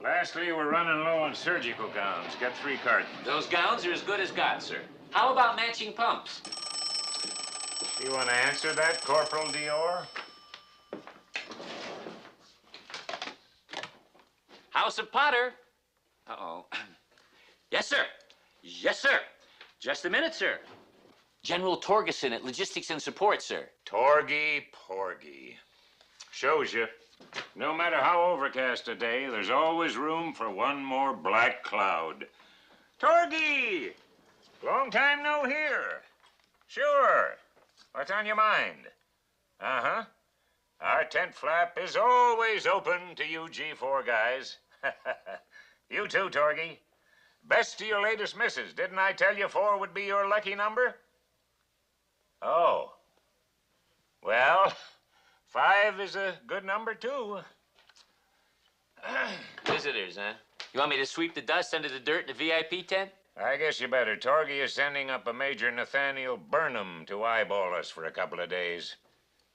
Lastly, we're running low on surgical gowns. Got 3 cartons. Those gowns are as good as got, sir. How about matching pumps? You want to answer that, Corporal Dior? House of Potter. Uh-oh. Yes, sir. Yes, sir. Just a minute, sir. General Torgeson at Logistics and Support, sir. Torgy Porgy. Shows you. No matter how overcast a day, there's always room for one more black cloud. Torgy! Long time no hear. Sure. What's on your mind? Uh-huh. Our tent flap is always open to you G4 guys. You too, Torgy. Best to your latest missus. Didn't I tell you 4 would be your lucky number? Oh. Well, 5 is a good number, too. Visitors, huh? You want me to sweep the dust under the dirt in the VIP tent? I guess you better. Torgy is sending up a Major Nathaniel Burnham to eyeball us for a couple of days.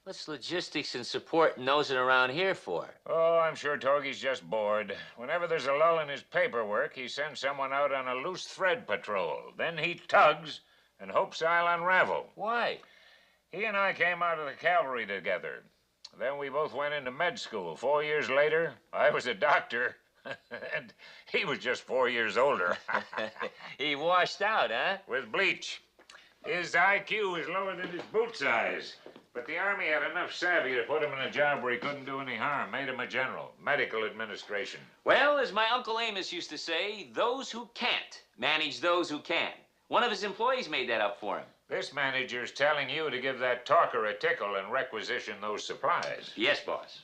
What's Logistics and Support nosing around here for? Oh, I'm sure Torgy's just bored. Whenever there's a lull in his paperwork, he sends someone out on a loose thread patrol. Then he tugs and hopes I'll unravel. Why? He and I came out of the cavalry together. Then we both went into med school. 4 years later, I was a doctor, and he was just 4 years older. He washed out, huh? With bleach. His IQ was lower than his boot size. But the Army had enough savvy to put him in a job where he couldn't do any harm. Made him a general. Medical administration. Well, as my Uncle Amos used to say, those who can't manage those who can. One of his employees made that up for him. This manager's telling you to give that talker a tickle and requisition those supplies. Yes, boss.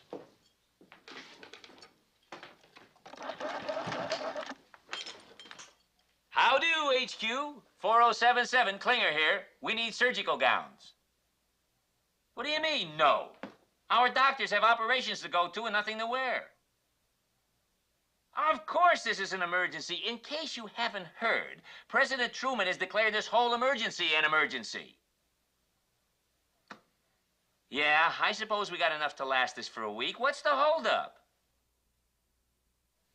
How do, HQ? 4077, Klinger here. We need surgical gowns. What do you mean, no? Our doctors have operations to go to and nothing to wear. Of course this is an emergency. In case you haven't heard, President Truman has declared this whole emergency an emergency. Yeah, I suppose we got enough to last us for a week. What's the holdup?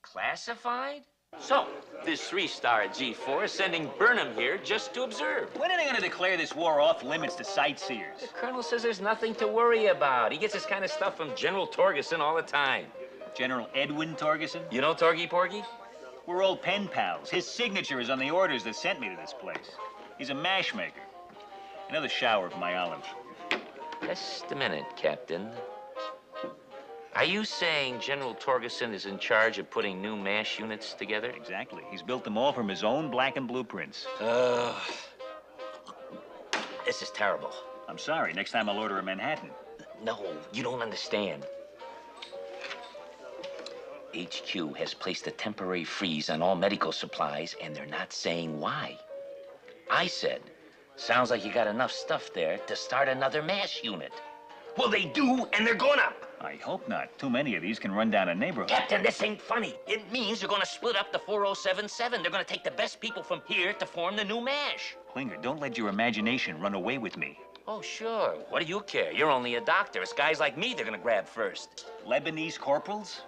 Classified? So, this 3-star at G4 is sending Burnham here just to observe. When are they going to declare this war off limits to sightseers? The colonel says there's nothing to worry about. He gets this kind of stuff from General Torgeson all the time. General Edwin Torgeson? You know Torgy Porgy? We're old pen pals. His signature is on the orders that sent me to this place. He's a mash maker. Another shower for my olives. Just a minute, Captain. Are you saying General Torgeson is in charge of putting new MASH units together? Exactly. He's built them all from his own blackened blueprints. This is terrible. I'm sorry. Next time I'll order a Manhattan. No, you don't understand. HQ has placed a temporary freeze on all medical supplies, and they're not saying why. I said, sounds like you got enough stuff there to start another MASH unit. Well, they do, and they're gonna. I hope not. Too many of these can run down a neighborhood. Captain, this ain't funny. It means they're gonna split up the 4077. They're gonna take the best people from here to form the new MASH. Klinger, don't let your imagination run away with me. Oh, sure. What do you care? You're only a doctor. It's guys like me they're gonna grab first. Lebanese corporals?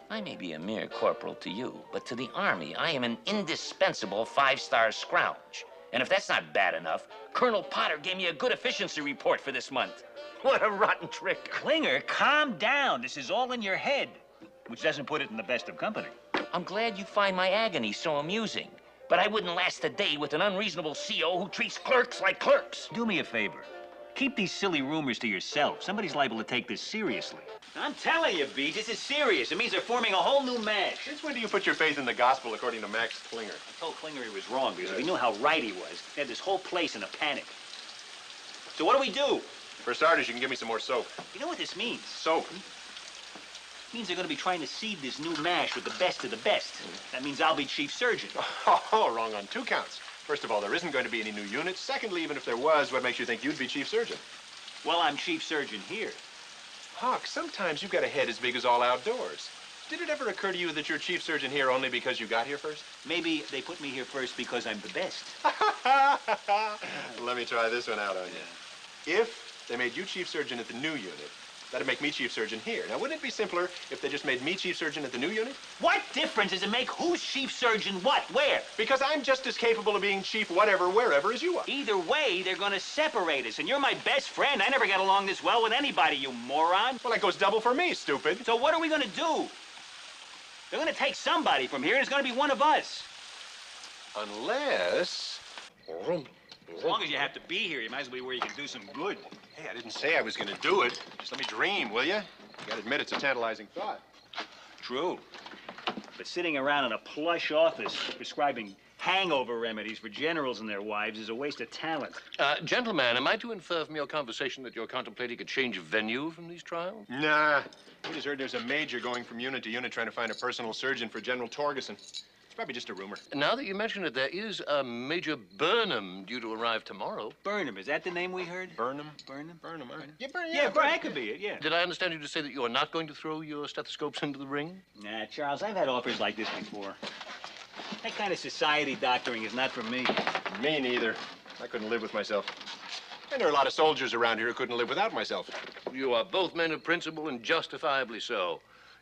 I may be a mere corporal to you, but to the Army, I am an indispensable 5-star scrouge. And if that's not bad enough, Colonel Potter gave me a good efficiency report for this month. What a rotten trick. Klinger, calm down. This is all in your head, which doesn't put it in the best of company. I'm glad you find my agony so amusing, but I wouldn't last a day with an unreasonable CO who treats clerks like clerks. Do me a favor. Keep these silly rumors to yourself. Somebody's liable to take this seriously. I'm telling you, B, this is serious. It means they're forming a whole new mash. Since when do you put your faith in the gospel according to Max Klinger? I told Klinger he was wrong because if he knew how right he was, he had this whole place in a panic. So what do we do? For starters, you can give me some more soap. You know what this means? Soap? It means they're going to be trying to seed this new mash with the best of the best. That means I'll be chief surgeon. Oh, wrong on 2 counts. First of all, there isn't going to be any new units. Secondly, even if there was, what makes you think you'd be chief surgeon? Well, I'm chief surgeon here. Hawk, sometimes you've got a head as big as all outdoors. Did it ever occur to you that you're chief surgeon here only because you got here first? Maybe they put me here first because I'm the best. Let me try this one out on you. If they made you chief surgeon at the new unit, that'd make me chief surgeon here. Now, wouldn't it be simpler if they just made me chief surgeon at the new unit? What difference does it make who's chief surgeon what, where? Because I'm just as capable of being chief whatever, wherever as you are. Either way, they're gonna separate us, and you're my best friend. I never got along this well with anybody, you moron. Well, that goes double for me, stupid. So what are we gonna do? They're gonna take somebody from here, and it's gonna be one of us. Unless... As long as you have to be here, you might as well be where you can do some good. Hey, I didn't say I was going to do it. Just let me dream, will you? You got to admit it's a tantalizing thought. True. But sitting around in a plush office prescribing hangover remedies for generals and their wives is a waste of talent. Gentlemen, am I to infer from your conversation that you're contemplating a change of venue from these trials? Nah. We just heard there's a major going from unit to unit trying to find a personal surgeon for General Torgeson. It's probably just a rumor. Now that you mention it, there is a Major Burnham due to arrive tomorrow. Burnham, is that the name we heard? Burnham? Burnham? Burnham, huh? Yeah, Yeah, that could be it, yeah. Did I understand you to say that you are not going to throw your stethoscopes into the ring? Nah, Charles, I've had offers like this before. That kind of society doctoring is not for me. Me neither. I couldn't live with myself. And there are a lot of soldiers around here who couldn't live without myself. You are both men of principle and justifiably so.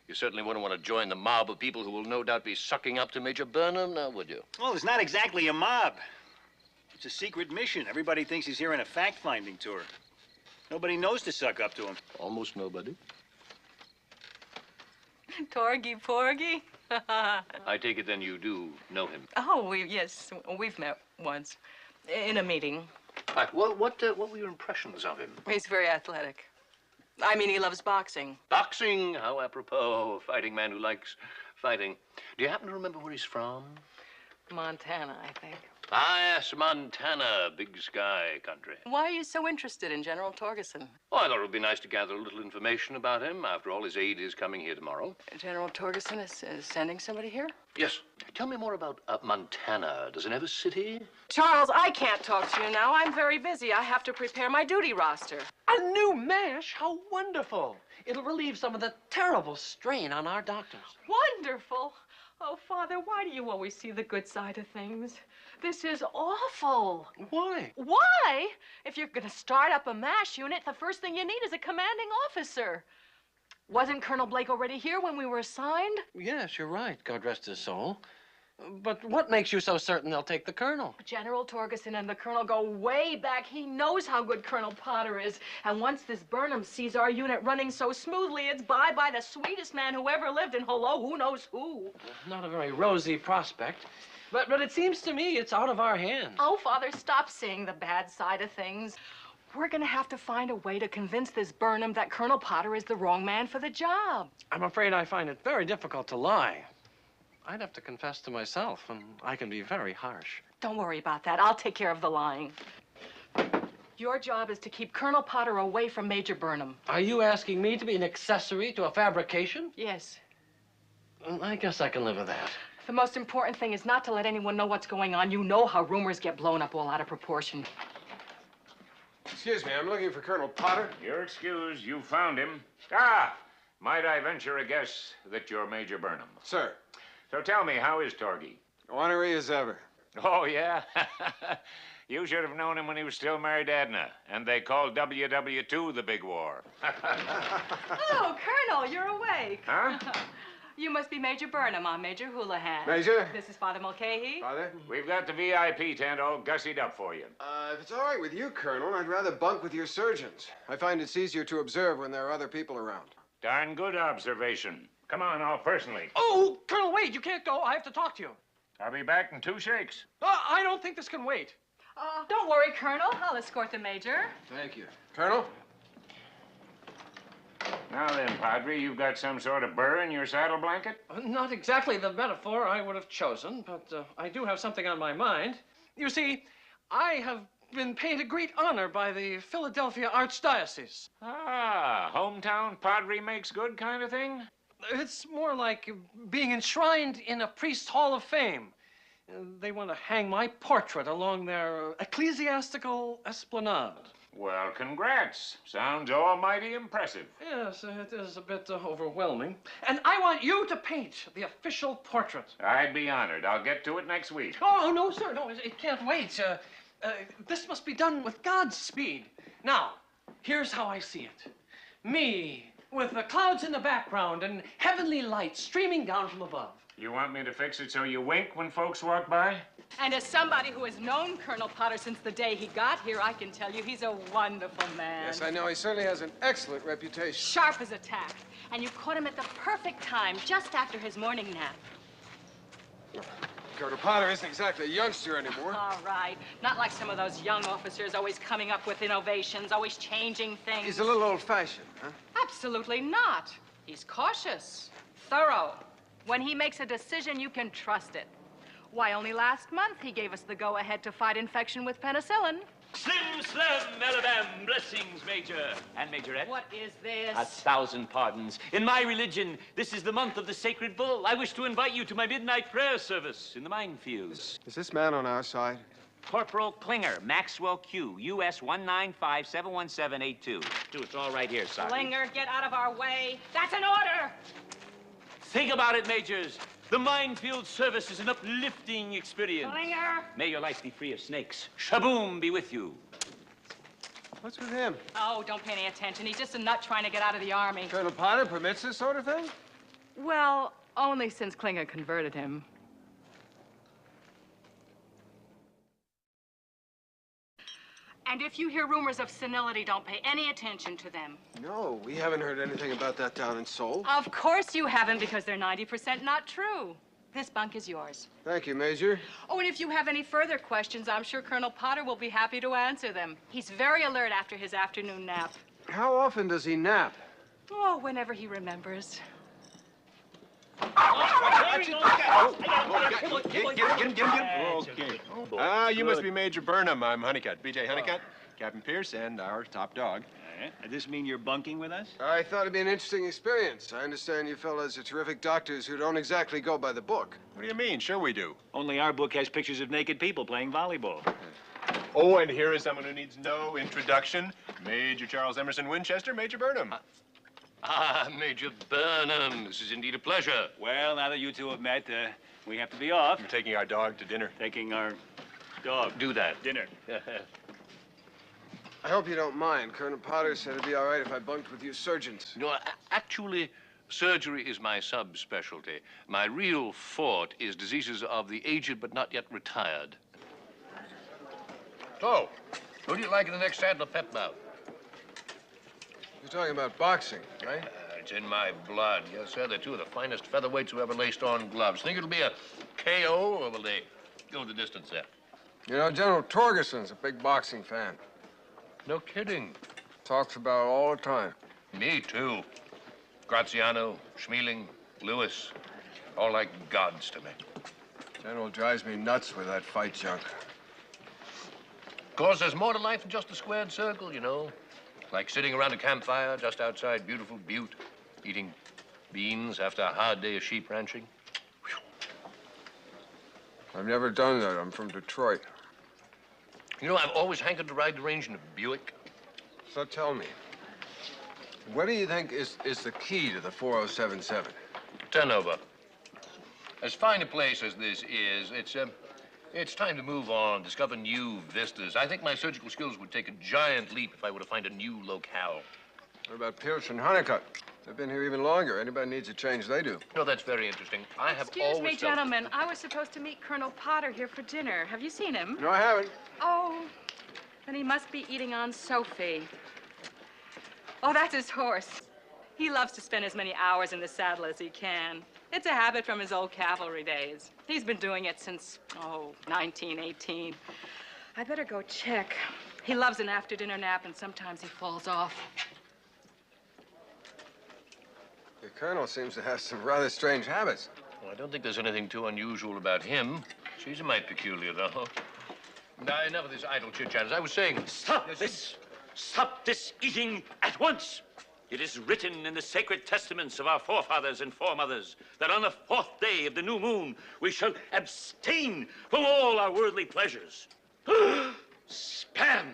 You certainly wouldn't want to join the mob of people who will no doubt be sucking up to Major Burnham, now would you? Well, it's not exactly a mob. It's a secret mission. Everybody thinks he's here on a fact-finding tour. Nobody knows to suck up to him. Almost nobody. Torgy Porgy? I take it then you do know him. Oh, yes, we've met once in a meeting. Well, what were your impressions of him? He's very athletic. I mean, he loves boxing. Boxing? How apropos. A fighting man who likes fighting. Do you happen to remember where he's from? Montana, I think. Ah, yes, Montana, big sky country. Why are you so interested in General Torgeson? Oh, I thought it would be nice to gather a little information about him. After all, his aide is coming here tomorrow. General Torgeson is sending somebody here? Yes. Tell me more about Montana. Does it have a city? Charles, I can't talk to you now. I'm very busy. I have to prepare my duty roster. A new mash? How wonderful. It'll relieve some of the terrible strain on our doctors. Wonderful. Oh, Father, why do you always see the good side of things? This is awful. Why? Why? If you're going to start up a MASH unit, the first thing you need is a commanding officer. Wasn't Colonel Blake already here when we were assigned? Yes, you're right. God rest his soul. But what makes you so certain they'll take the colonel? General Torgeson and the colonel go way back. He knows how good Colonel Potter is. And once this Burnham sees our unit running so smoothly, it's bye-bye the sweetest man who ever lived, and hello, who knows who. Not a very rosy prospect. But it seems to me it's out of our hands. Oh, Father, stop seeing the bad side of things. We're gonna have to find a way to convince this Burnham that Colonel Potter is the wrong man for the job. I'm afraid I find it very difficult to lie. I'd have to confess to myself, and I can be very harsh. Don't worry about that. I'll take care of the lying. Your job is to keep Colonel Potter away from Major Burnham. Are you asking me to be an accessory to a fabrication? Yes. I guess I can live with that. The most important thing is not to let anyone know what's going on. You know how rumors get blown up all out of proportion. Excuse me, I'm looking for Colonel Potter. You're excused. You found him. Ah! Might I venture a guess that you're Major Burnham? Sir, So tell me, how is Torgy? ornery as ever. Oh, yeah? You should have known him when he was still married to Edna, and they called WW2 the Big War. Oh, Colonel, you're awake. Huh? You must be Major Burnham. I'm Major Houlihan. Major? This is Father Mulcahy. Father? We've got the VIP tent all gussied up for you. If it's all right with you, Colonel, I'd rather bunk with your surgeons. I find it's easier to observe when there are other people around. Darn good observation. Come on, all personally. Oh, Colonel Wade, you can't go. I have to talk to you. I'll be back in 2 shakes. I don't think this can wait. Don't worry, Colonel. I'll escort the Major. Thank you. Colonel? Now then, Padre, you've got some sort of burr in your saddle blanket? Not exactly the metaphor I would have chosen, but I do have something on my mind. You see, I have been paid a great honor by the Philadelphia Archdiocese. Ah, hometown Padre makes good kind of thing? It's more like being enshrined in a priest's hall of fame. They want to hang my portrait along their ecclesiastical esplanade. Well, congrats. Sounds almighty impressive. Yes, it is a bit overwhelming. And I want you to paint the official portrait. I'd be honored. I'll get to it next week. Oh, no, sir, no, it can't wait. This must be done with God's speed. Now, here's how I see it. Me, with the clouds in the background and heavenly light streaming down from above. You want me to fix it so you wink when folks walk by? And as somebody who has known Colonel Potter since the day he got here, I can tell you he's a wonderful man. Yes, I know. He certainly has an excellent reputation. Sharp as a tack. And you caught him at the perfect time, just after his morning nap. Colonel Potter isn't exactly a youngster anymore. All right. Not like some of those young officers always coming up with innovations, always changing things. He's a little old-fashioned, huh? Absolutely not. He's cautious, thorough. When he makes a decision, you can trust it. Why, only last month he gave us the go-ahead to fight infection with penicillin. Slim, slam, melabam, blessings, Major. And Majorette? What is this? 1,000 pardons. In my religion, this is the month of the sacred bull. I wish to invite you to my midnight prayer service in the minefields. Is this man on our side? Corporal Klinger, Maxwell Q, US 195-71782. It's all right here, Sergeant. Klinger, get out of our way. That's an order! Think about it, Majors. The minefield service is an uplifting experience. Klinger! May your life be free of snakes. Shaboom be with you. What's with him? Oh, don't pay any attention. He's just a nut trying to get out of the Army. Colonel Potter permits this sort of thing? Well, only since Klinger converted him. And if you hear rumors of senility, don't pay any attention to them. No, we haven't heard anything about that down in Seoul. Of course you haven't, because they're 90% not true. This bunk is yours. Thank you, Major. Oh, and if you have any further questions, I'm sure Colonel Potter will be happy to answer them. He's very alert after his afternoon nap. How often does he nap? Oh, whenever he remembers. Get him. Okay. You must be Major Burnham. I'm Honeycutt, B.J. Honeycutt, Captain Pierce, and our top dog. Does this mean you're bunking with us? I thought it'd be an interesting experience. I understand you fellas are terrific doctors who don't exactly go by the book. What do you mean? Sure we do. Only our book has pictures of naked people playing volleyball. Oh, and here is someone who needs no introduction. Major Charles Emerson Winchester, Major Burnham. Ah, Major Burnham, this is indeed a pleasure. Well, now that you two have met, we have to be off. We're taking our dog to dinner. Taking our dog. Do that. Dinner. I hope you don't mind. Colonel Potter said it'd be all right if I bunked with you surgeons. No, actually, surgery is my subspecialty. My real forte is diseases of the aged but not yet retired. So, who do you like in the next Sadler pep bout? You're talking about boxing, right? It's in my blood. Yes, sir. They're two of the finest featherweights who ever laced on gloves. Think it'll be a KO, or will they go the distance there? You know, General Torgerson's a big boxing fan. No kidding. Talks about it all the time. Me, too. Graziano, Schmeling, Lewis, all like gods to me. General drives me nuts with that fight junk. Of course, there's more to life than just a squared circle, you know. Like sitting around a campfire just outside beautiful Butte, eating beans after a hard day of sheep ranching. I've never done that. I'm from Detroit. You know, I've always hankered to ride the range in a Buick. So tell me, what do you think is the key to the 4077? Turnover. As fine a place as this is, it's time to move on, discover new vistas. I think my surgical skills would take a giant leap if I were to find a new locale. What about Pierce and Honeycutt? They've been here even longer. Anybody needs a change, they do. No, that's very interesting. I have Excuse always me, felt- gentlemen. I was supposed to meet Colonel Potter here for dinner. Have you seen him? No, I haven't. Oh, then he must be eating on Sophie. Oh, that's his horse. He loves to spend as many hours in the saddle as he can. It's a habit from his old cavalry days. He's been doing it since, 1918. I better go check. He loves an after-dinner nap, and sometimes he falls off. The Colonel seems to have some rather strange habits. Well, I don't think there's anything too unusual about him. She's a mite peculiar, though. Now, enough of this idle chit-chat. As I was saying... Stop this! Stop this eating at once! It is written in the sacred testaments of our forefathers and foremothers that on the 4th day of the new moon we shall abstain from all our worldly pleasures. Spam!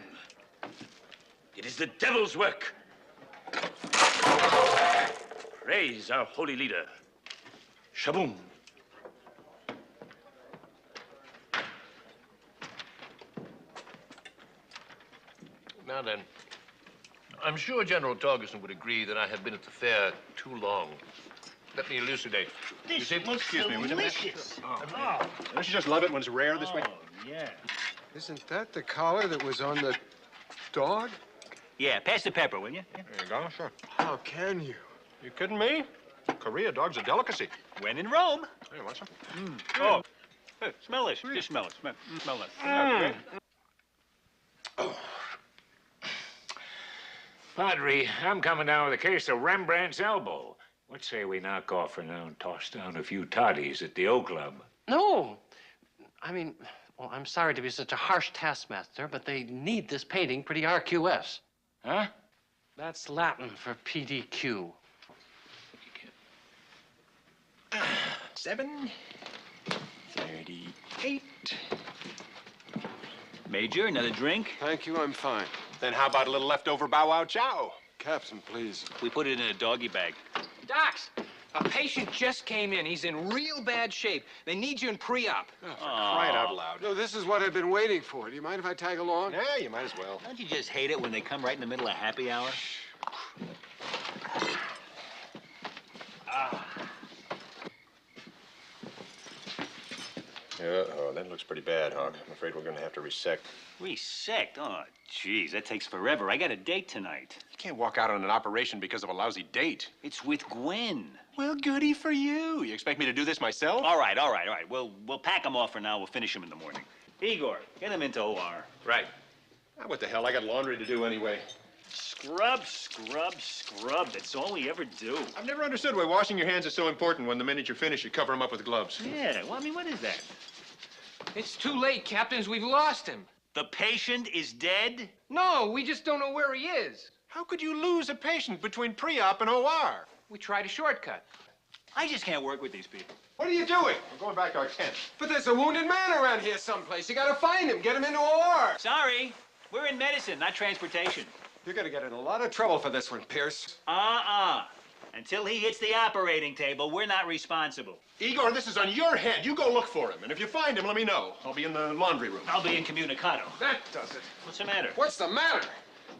It is the devil's work. Praise our holy leader. Shaboom. Now then, I'm sure General Torgerson would agree that I have been at the fair too long. Let me elucidate. You see, Excuse me, would you? Don't you just love it when it's rare this way? Yeah. Isn't that the collar that was on the dog? Yeah, pass the pepper, will you? There you go, sure. How can you? You kidding me? Korea dog's a delicacy. When in Rome. Hey, want some? Oh, hey, smell this. Just smell it. Smell it. Padre, I'm coming down with a case of Rembrandt's elbow. What say we knock off for now and toss down a few toddies at the O Club? No. I mean, well, I'm sorry to be such a harsh taskmaster, but they need this painting pretty RQS. Huh? That's Latin for PDQ. 7:38. Major, another drink? Thank you, I'm fine. Then how about a little leftover bow wow chow? Captain, please. We put it in a doggy bag. Docs, a patient just came in. He's in real bad shape. They need you in pre-op. Crying out loud. No, this is what I've been waiting for. Do you mind if I tag along? Yeah, you might as well. Don't you just hate it when they come right in the middle of happy hour? Uh-oh, that looks pretty bad, Hawk. I'm afraid we're gonna have to resect. Resect? Oh, jeez, that takes forever. I got a date tonight. You can't walk out on an operation because of a lousy date. It's with Gwen. Well, goody for you. You expect me to do this myself? All right. We'll pack them off for now. We'll finish them in the morning. Igor, get them into OR. Right. Ah, what the hell? I got laundry to do anyway. Scrub. That's all we ever do. I've never understood why washing your hands is so important when the minute you're finished, you cover them up with gloves. Yeah, well, I mean, what is that? It's too late, Captains. We've lost him. The patient is dead? No, we just don't know where he is. How could you lose a patient between pre-op and OR? We tried a shortcut. I just can't work with these people. What are you doing? We're going back to our tent. But there's a wounded man around here someplace. You gotta find him, get him into OR. Sorry, we're in medicine, not transportation. You're gonna get in a lot of trouble for this one, Pierce. Until he hits the operating table, we're not responsible. Igor, this is on your head. You go look for him. And if you find him, let me know. I'll be in the laundry room. I'll be incommunicado. That does it. What's the matter? What's the matter?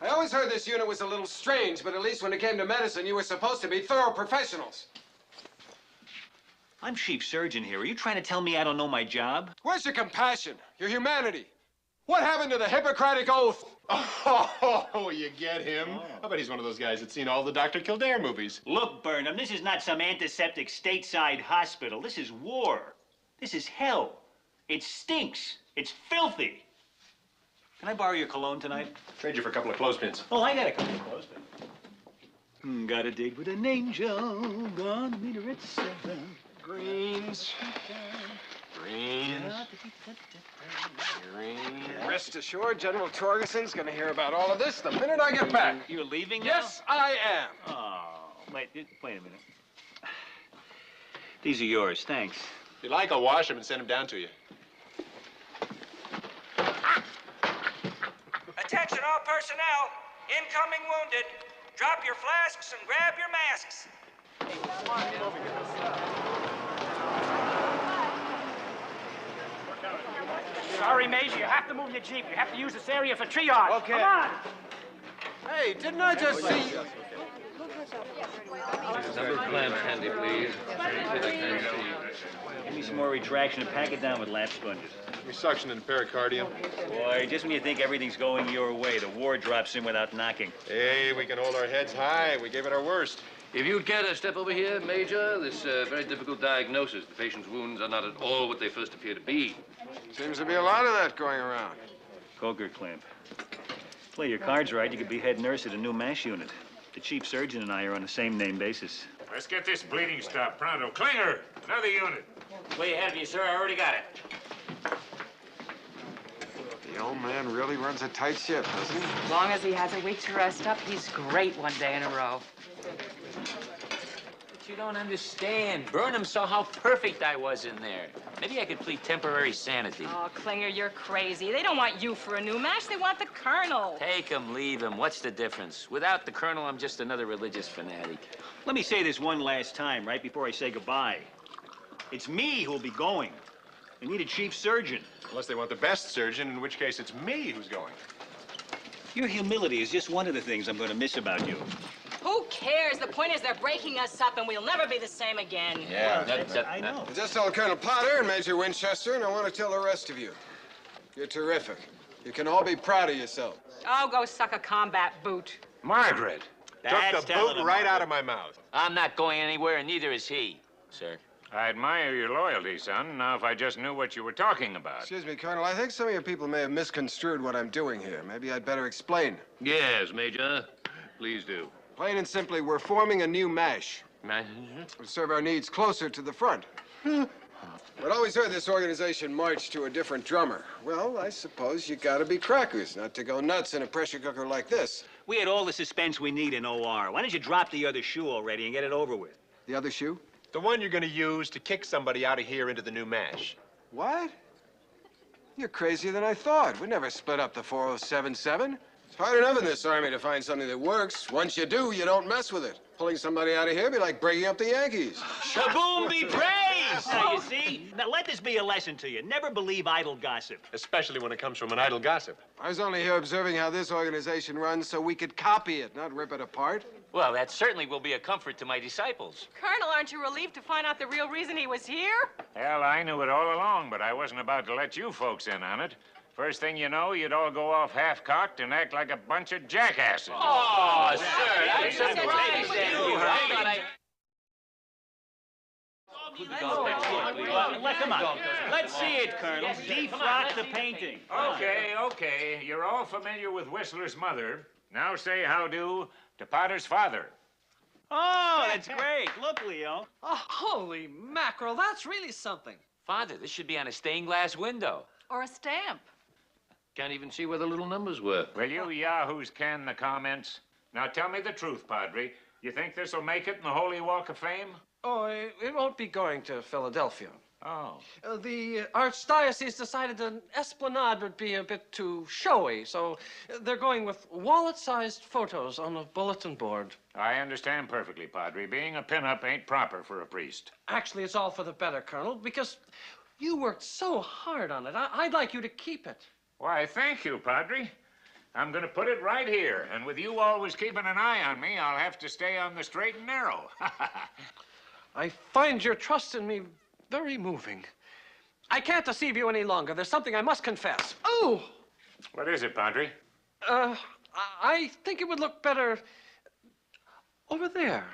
I always heard this unit was a little strange, but at least when it came to medicine, you were supposed to be thorough professionals. I'm chief surgeon here. Are you trying to tell me I don't know my job? Where's your compassion, your humanity? What happened to the Hippocratic Oath? Oh, you get him. I bet he's one of those guys that's seen all the Dr. Kildare movies. Look, Burnham, this is not some antiseptic stateside hospital. This is war. This is hell. It stinks. It's filthy. Can I borrow your cologne tonight? Trade you for a couple of clothespins. Oh, I got a couple of clothespins. Got a date with an angel. Gonna meet her at 7. Greens. Greens. Rest assured, General Torgerson's gonna hear about all of this the minute I get back. You're leaving now? Yes, I am. Oh, wait a minute. These are yours, thanks. If you like, I'll wash him and send him down to you. Attention all personnel. Incoming wounded. Drop your flasks and grab your masks. Sorry, Major, you have to move your jeep. You have to use this area for triage. Okay. Come on. Hey, didn't I just see... Number clamps handy, please. Give me some more retraction and pack it down with lap sponges. Resuction in the pericardium. Boy, just when you think everything's going your way, the war drops in without knocking. Hey, we can hold our heads high. We gave it our worst. If you'd care to step over here, Major, this very difficult diagnosis. The patient's wounds are not at all what they first appear to be. Seems to be a lot of that going around. Coker clamp. Play your cards right, you could be head nurse at a new MASH unit. The chief surgeon and I are on the same name basis. Let's get this bleeding stopped pronto. Klinger, another unit. Way ahead of you, sir. I already got it. The old man really runs a tight ship, doesn't he? As long as he has a week to rest up, he's great one day in a row. But you don't understand. Burnham saw how perfect I was in there. Maybe I could plead temporary sanity. Oh, Klinger, you're crazy. They don't want you for a new MASH. They want the colonel. Take him, leave him. What's the difference? Without the colonel, I'm just another religious fanatic. Let me say this one last time, right before I say goodbye. It's me who'll be going. They need a chief surgeon. Unless they want the best surgeon, in which case it's me who's going. Your humility is just one of the things I'm going to miss about you. Who cares? The point is they're breaking us up, and we'll never be the same again. Yeah, I know. I just told Colonel Potter and Major Winchester, and I want to tell the rest of you. You're terrific. You can all be proud of yourself. Oh, go suck a combat boot. Margaret. Took the boot right out of my mouth. I'm not going anywhere, and neither is he, sir. I admire your loyalty, son. Now, if I just knew what you were talking about. Excuse me, Colonel. I think some of your people may have misconstrued what I'm doing here. Maybe I'd better explain. Yes, Major. Please do. Plain and simply, we're forming a new MASH. We'll serve our needs closer to the front. I'd always heard this organization march to a different drummer. Well, I suppose you gotta be crackers not to go nuts in a pressure cooker like this. We had all the suspense we need in OR. Why don't you drop the other shoe already and get it over with? The other shoe? The one you're going to use to kick somebody out of here into the new MASH. What? You're crazier than I thought. We'd never split up the 4077. It's hard enough in this army to find something that works. Once you do, you don't mess with it. Pulling somebody out of here would be like breaking up the Yankees. Shaboom be praised! Now, you see? Now, let this be a lesson to you. Never believe idle gossip. Especially when it comes from an idle gossip. I was only here observing how this organization runs so we could copy it, not rip it apart. Well, that certainly will be a comfort to my disciples. Colonel, aren't you relieved to find out the real reason he was here? Hell, I knew it all along, but I wasn't about to let you folks in on it. First thing you know, you'd all go off half-cocked and act like a bunch of jackasses. Oh, sir, I'm surprised at you. Come on. Let's see it, Colonel. Defrock the painting. Okay. You're all familiar with Whistler's mother. Now say how-do to Potter's father. Oh, that's great. Look, Leo. Oh, holy mackerel, that's really something. Father, this should be on a stained glass window. Or a stamp. Can't even see where the little numbers were. Well, you yahoos can the comments. Now tell me the truth, Padre. You think this'll make it in the Holy Walk of Fame? Oh, it won't be going to Philadelphia. Oh. The Archdiocese decided an esplanade would be a bit too showy, so they're going with wallet-sized photos on a bulletin board. I understand perfectly, Padre. Being a pinup ain't proper for a priest. Actually, it's all for the better, Colonel, because you worked so hard on it. I'd like you to keep it. Why, thank you, Padre. I'm going to put it right here, and with you always keeping an eye on me, I'll have to stay on the straight and narrow. I find your trust in me very moving. I can't deceive you any longer. There's something I must confess. Oh! What is it, Padre? I think it would look better over there.